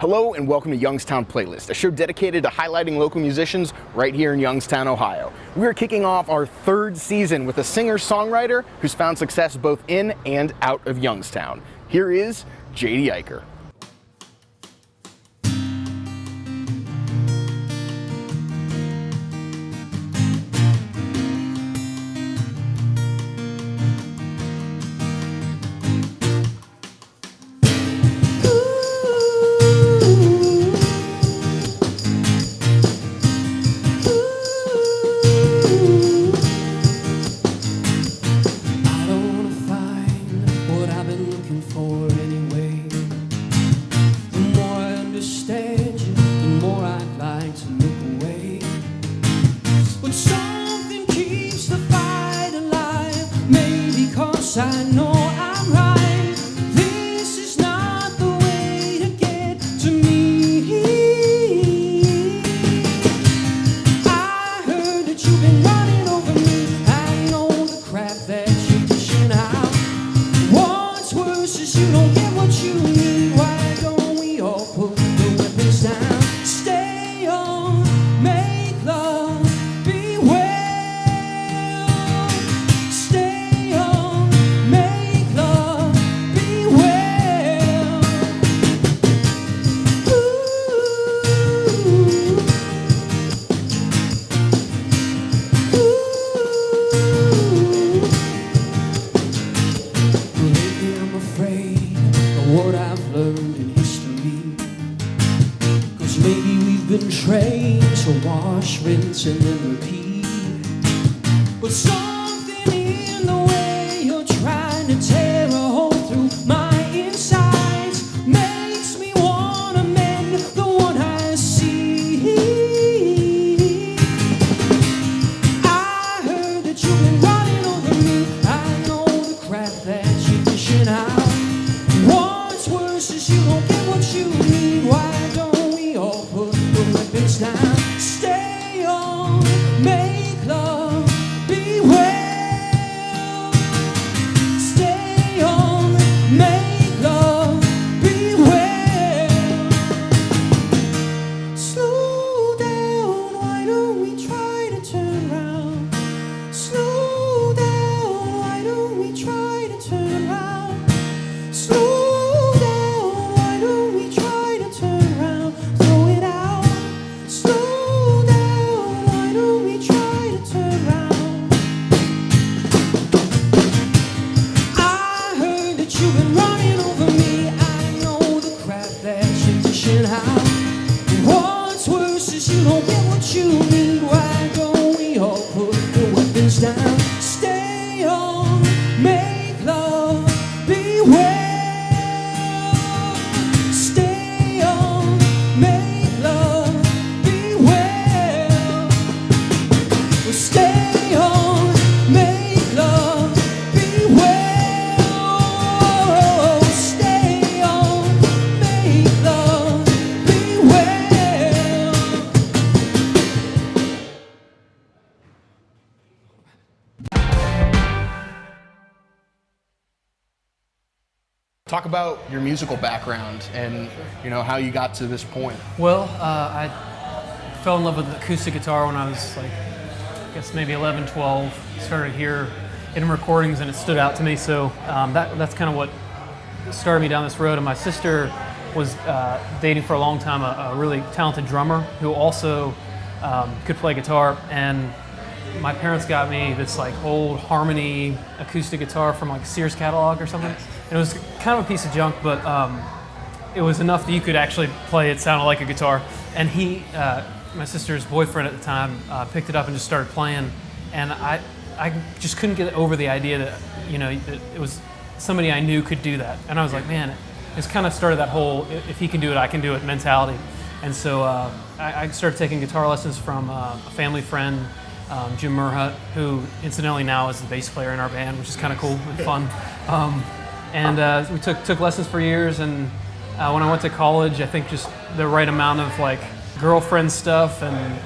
Hello and welcome to Youngstown Playlist, a show dedicated to highlighting local musicians right here in Youngstown, Ohio. We're kicking off our third season with a singer-songwriter who's found success both in and out of Youngstown. Here is J.D. Eicher. I know I'm right. This is not the way to get to me. I heard that you've been running over me. I know the crap that you're dishing out. What's worse is you don't get what you need. Why don't we all put the weapons down? Stay on, make love, be well. Stay on. What I've learned in history, 'cause maybe we've been trained to wash, rinse, and then repeat. But something in the way you're trying to tear a hole through my insides makes me wanna mend the one I see. I heard that you've been running over me. I know the crap that you're dishing out. You don't get what you need. Why don't we all put the weapons down? Stay on, make love, be well. Stay on, make love, be well. Slow down, why don't we try to turn around? Slow down, why don't we try to turn around? Slow. You've been running over me. I know the crap that you're dishing out. What's worse is you don't get what you need. Why don't we all put the weapons down? Stay on, make love, be well. Stay on, make love, be well. Well, stay on, make love, be well. Talk about your musical background and how you got to this point. Well, I fell in love with acoustic guitar when I was I guess maybe 11, 12. Started here in recordings and it stood out to me. So that's kind of what started me down this road. And my sister was dating for a long time a really talented drummer who also could play guitar. And my parents got me this old Harmony acoustic guitar from Sears catalog or something. And it was kind of a piece of junk, but it was enough that you could actually play it. Sounded like a guitar. And he, my sister's boyfriend at the time, picked it up and just started playing. And I just couldn't get over the idea that that it was somebody I knew could do that. And I was like, man, it's kind of started that whole if he can do it, I can do it mentality. And so I started taking guitar lessons from a family friend, Jim Murhut, who incidentally now is the bass player in our band, which is kind of cool and fun. And we took lessons for years, and when I went to college, I think just the right amount of girlfriend stuff and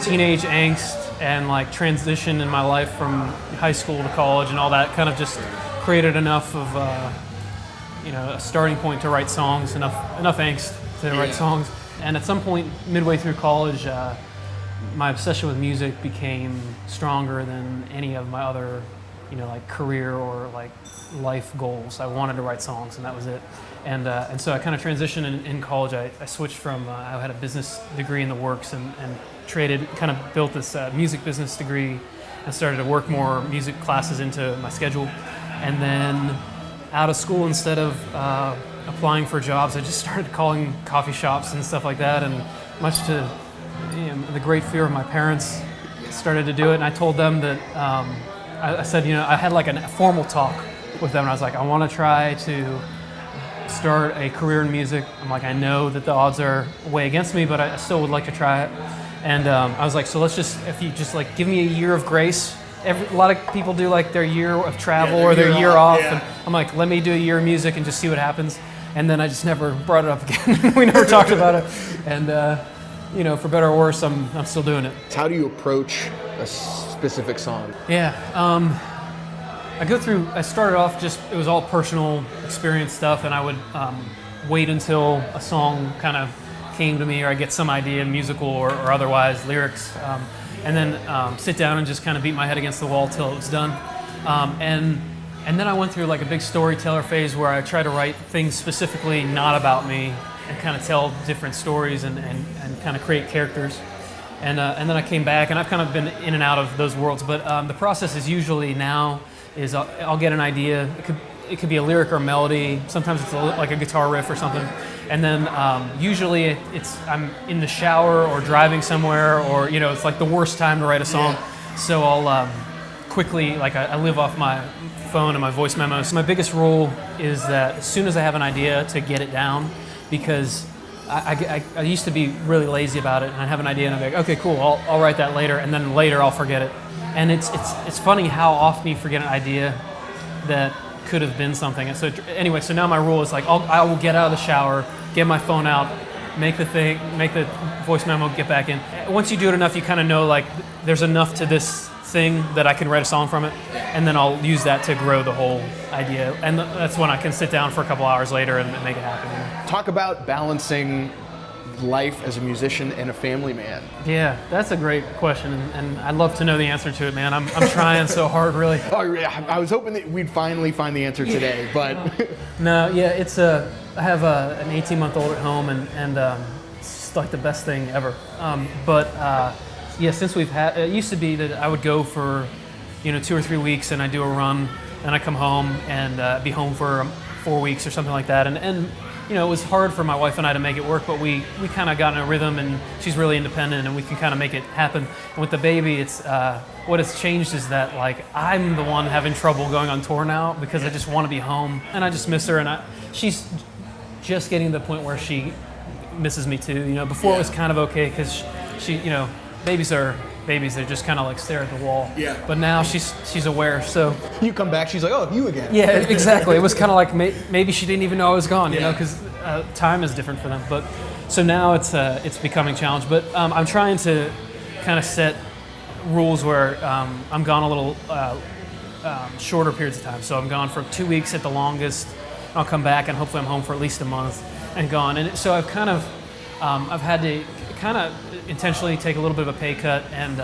teenage angst and transition in my life from high school to college and all that kind of just created enough of a starting point to write songs, enough angst. to write songs. And at some point, midway through college, my obsession with music became stronger than any of my other, like career or like life goals. I wanted to write songs, and that was it. And so I kind of transitioned in college. I switched from, I had a business degree in the works and kind of built this music business degree and started to work more music classes into my schedule. And then out of school, instead of applying for jobs, I just started calling coffee shops and stuff like that. And much to the great fear of my parents, started to do it. And I told them that, I said, I had like a formal talk with them. And I was like, I want to try to start a career in music. I'm like, I know that the odds are way against me, but I still would like to try it. And I was like, so if you just like give me a year of grace. A lot of people do like their year of travel or their year off. And I'm like, let me do a year of music and just see what happens. And then I just never brought it up again. We never talked about it. And for better or worse, I'm still doing it. How do you approach a specific song? Yeah. I started off it was all personal experience stuff, and I would wait until a song kind of came to me, or I get some idea, musical or otherwise, lyrics, and then sit down and just kind of beat my head against the wall till it was done. And then I went through like a big storyteller phase where I tried to write things specifically not about me and kind of tell different stories and kind of create characters. And then I came back, and I've kind of been in and out of those worlds. But the process is usually now is I'll get an idea. It could be a lyric or a melody. Sometimes it's like a guitar riff or something. And then usually I'm in the shower or driving somewhere, or it's like the worst time to write a song. Yeah. So I'll quickly, like I live off my phone and my voice memos. My biggest rule is that as soon as I have an idea, to get it down, because I used to be really lazy about it, and I'd have an idea and I'd be like, okay, cool, I'll write that later, and then later I'll forget it. And it's funny how often you forget an idea that could have been something. And so anyway, so now my rule is like I will get out of the shower, get my phone out, make the voice memo, get back in. Once you do it enough, you kind of know like there's enough to this thing that I can write a song from it, and then I'll use that to grow the whole idea. And that's when I can sit down for a couple hours later and make it happen. Talk about balancing life as a musician and a family man. Yeah, that's a great question, and I'd love to know the answer to it, man. I'm trying so hard, really. Oh yeah, I was hoping that we'd finally find the answer today, but no, yeah, I have an 18-month-old at home, and it's like the best thing ever. Yeah, since it used to be that I would go for 2 or 3 weeks, and I do a run, and I come home and be home for 4 weeks or something like that, and it was hard for my wife and I to make it work, but we kind of got in a rhythm, and she's really independent, and we can kind of make it happen. And with the baby, it's what has changed is that like I'm the one having trouble going on tour now because I just want to be home, and I just miss her, and she's just getting to the point where she misses me too. Before it was kind of okay because she babies are babies. They just kind of like stare at the wall. Yeah. But now she's aware. So you come back, she's like, oh, you again. Yeah, exactly. It was kind of like maybe she didn't even know I was gone, because time is different for them. But so now it's becoming a challenge. But I'm trying to kind of set rules where I'm gone a little shorter periods of time. So I'm gone for 2 weeks at the longest. I'll come back and hopefully I'm home for at least a month and gone. And so I've kind of I've had to kind of intentionally take a little bit of a pay cut and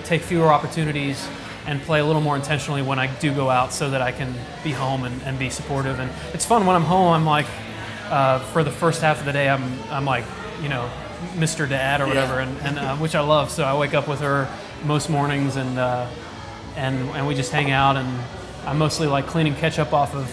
take fewer opportunities and play a little more intentionally when I do go out, so that I can be home and be supportive. And it's fun when I'm home. I'm like, for the first half of the day, I'm like, Mr. Dad or whatever, and which I love. So I wake up with her most mornings, and we just hang out. And I'm mostly like cleaning ketchup off of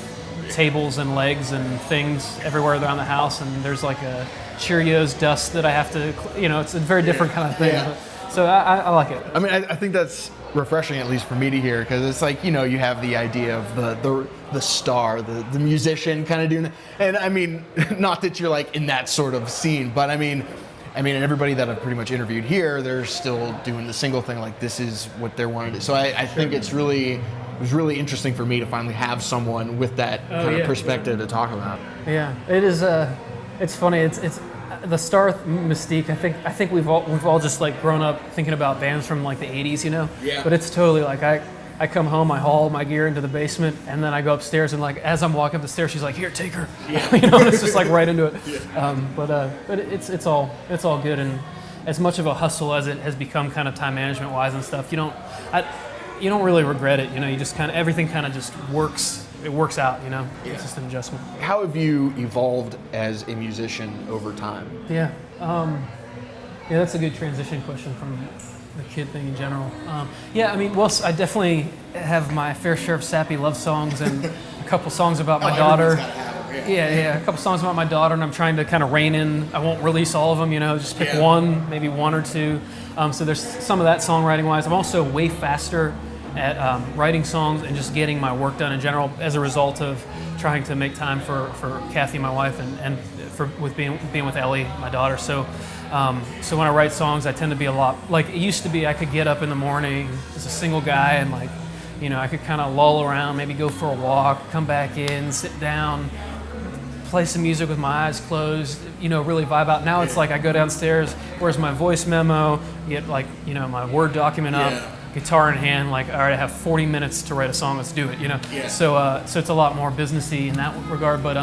tables and legs and things everywhere around the house. And there's like a Cheerios dust that I have to, it's a very different kind of thing. Yeah. So I like it. I mean, I think that's refreshing, at least for me to hear, because it's like, you have the idea of the star, the musician kind of doing it. And I mean, not that you're like in that sort of scene, but I mean, and everybody that I've pretty much interviewed here, they're still doing the single thing, like this is what they're wanting to do. So I think it was really interesting for me to finally have someone with that kind of perspective to talk about. Yeah, it is. It's funny. It's the star mystique. I think we've all just like grown up thinking about bands from like the '80s, Yeah. But it's totally like I come home, I haul my gear into the basement, and then I go upstairs, and like as I'm walking up the stairs, she's like, "Here, take her." Yeah. It's just like right into it. Yeah. But it's all good, and as much of a hustle as it has become, kind of time management wise and stuff, you don't really regret it. You just kind of everything kind of just works. It works out. Yeah. It's just an adjustment. How have you evolved as a musician over time? Yeah. That's a good transition question from the kid thing in general. I definitely have my fair share of sappy love songs and a couple songs about my daughter. A couple songs about my daughter, and I'm trying to kind of rein in. I won't release all of them, just pick one, maybe one or two. So there's some of that songwriting wise. I'm also way faster at writing songs and just getting my work done in general as a result of trying to make time for Kathy, my wife, and with being with Ellie, my daughter. So when I write songs, I tend to be a lot like it used to be. I could get up in the morning as a single guy and I could kind of lull around, maybe go for a walk, come back in, sit down, play some music with my eyes closed, really vibe out. Now it's like I go downstairs, where's my voice memo, get my Word document up, guitar in hand, like, all right, I have 40 minutes to write a song, let's do it, So it's a lot more businessy in that regard, but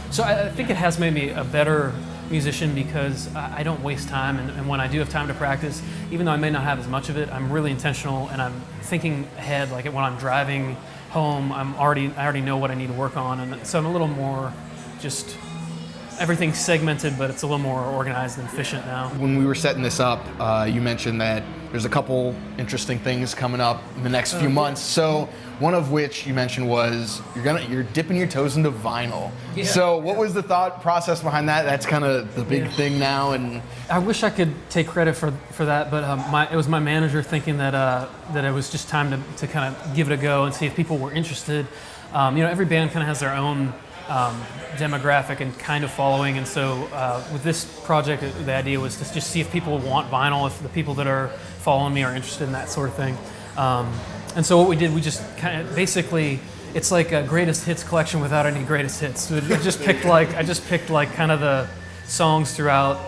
so I think it has made me a better musician because I don't waste time, and when I do have time to practice, even though I may not have as much of it, I'm really intentional and I'm thinking ahead. Like when I'm driving home, I already know what I need to work on, and so I'm a little more just everything's segmented, but it's a little more organized and efficient now. When we were setting this up, you mentioned that there's a couple interesting things coming up in the next few months. So one of which you mentioned was you're dipping your toes into vinyl. Yeah. So what was the thought process behind that? That's kind of the big thing now. And I wish I could take credit for that, but it was my manager thinking that it was just time to kind of give it a go and see if people were interested. Every band kind of has their own demographic and kind of following, and so with this project, the idea was to just see if people want vinyl, if the people that are following me are interested in that sort of thing. And so what we did, we just kind of basically, it's like a greatest hits collection without any greatest hits. So I just picked kind of the songs throughout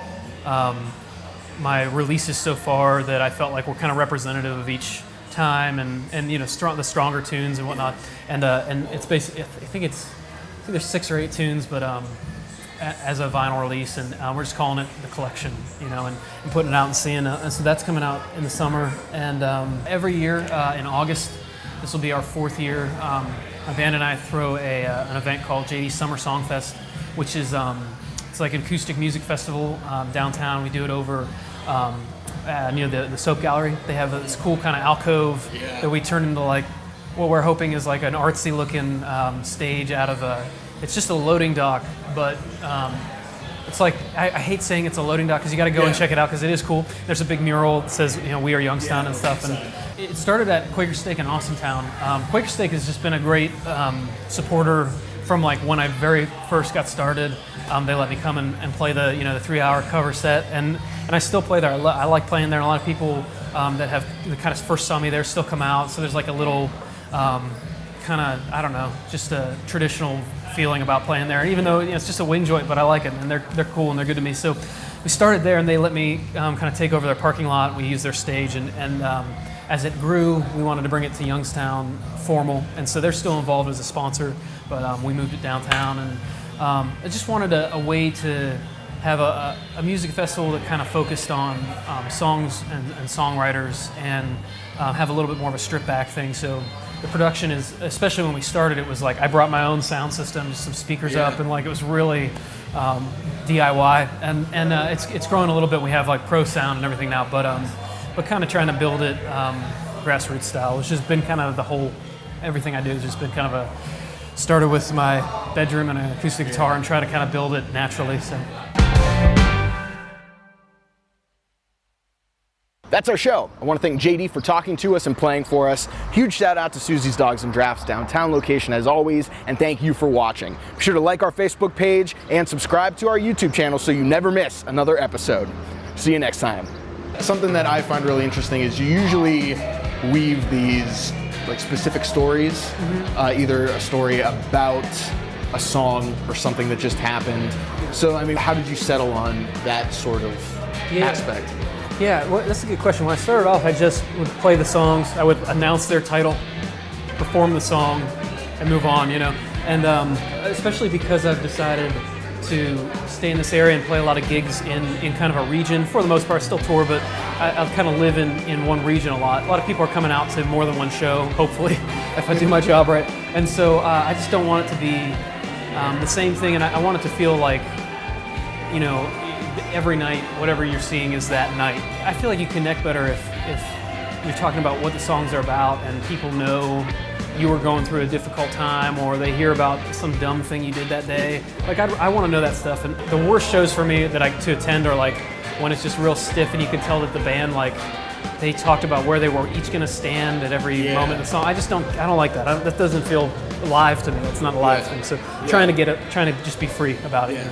my releases so far that I felt like were kind of representative of each time, and the stronger tunes and whatnot. And it's basically, I think there's 6 or 8 tunes, but as a vinyl release, and we're just calling it the collection, and putting it out and seeing. And so that's coming out in the summer, and every year in August, this will be our 4th year. My band and I throw an event called JD Summer Song Fest, which is it's like an acoustic music festival downtown. We do it over near the Soap Gallery. They have this cool kind of alcove that we turn into like what we're hoping is like an artsy looking stage out of it's just a loading dock, but it's like, I hate saying it's a loading dock because you got to go and check it out because it is cool. There's a big mural that says, we are Youngstown and stuff. And it started at Quaker Steak in Austintown. Quaker Steak has just been a great supporter from like when I very first got started. They let me come and play the 3-hour cover set, and I still play there. I like playing there. And a lot of people that kind of first saw me there still come out. So there's like a little kind of, I don't know, just a traditional feeling about playing there. And even though it's just a wing joint, but I like it, and they're cool and they're good to me. So we started there, and they let me kind of take over their parking lot. We used their stage, and as it grew, we wanted to bring it to Youngstown formal, and so they're still involved as a sponsor. But we moved it downtown, and I just wanted a way to have a music festival that kind of focused on songs and songwriters, and have a little bit more of a stripped back thing. So the production is, especially when we started, it was like I brought my own sound system, just some speakers up, and like it was really DIY. And it's growing a little bit. We have like pro sound and everything now, but kind of trying to build it grassroots style. It's just been kind of everything I do has just been kind of started with my bedroom and an acoustic guitar and try to kind of build it naturally. So. That's our show. I want to thank JD for talking to us and playing for us. Huge shout out to Suzie's Dogs and Drafts downtown location as always, and thank you for watching. Be sure to like our Facebook page and subscribe to our YouTube channel so you never miss another episode. See you next time. Something that I find really interesting is you usually weave these like specific stories, either a story about a song or something that just happened. So, I mean, how did you settle on that sort of aspect? Yeah, well, that's a good question. When I started off, I just would play the songs. I would announce their title, perform the song, and move on, you know. And especially because I've decided to stay in this area and play a lot of gigs in kind of a region. For the most part, still tour, but I'll kind of live in one region a lot. A lot of people are coming out to more than one show, hopefully, if I do my job right. And so I just don't want it to be the same thing, and I want it to feel like, you know, every night, whatever you're seeing is that night. I feel like you connect better if you're talking about what the songs are about and people know you were going through a difficult time, or they hear about some dumb thing you did that day. Like, I want to know that stuff. And the worst shows for me that to attend are like when it's just real stiff and you can tell that the band, like, they talked about where they were each going to stand at every moment of the song. I don't like that. That doesn't feel live to me. It's not a live thing. So trying to just be free about it.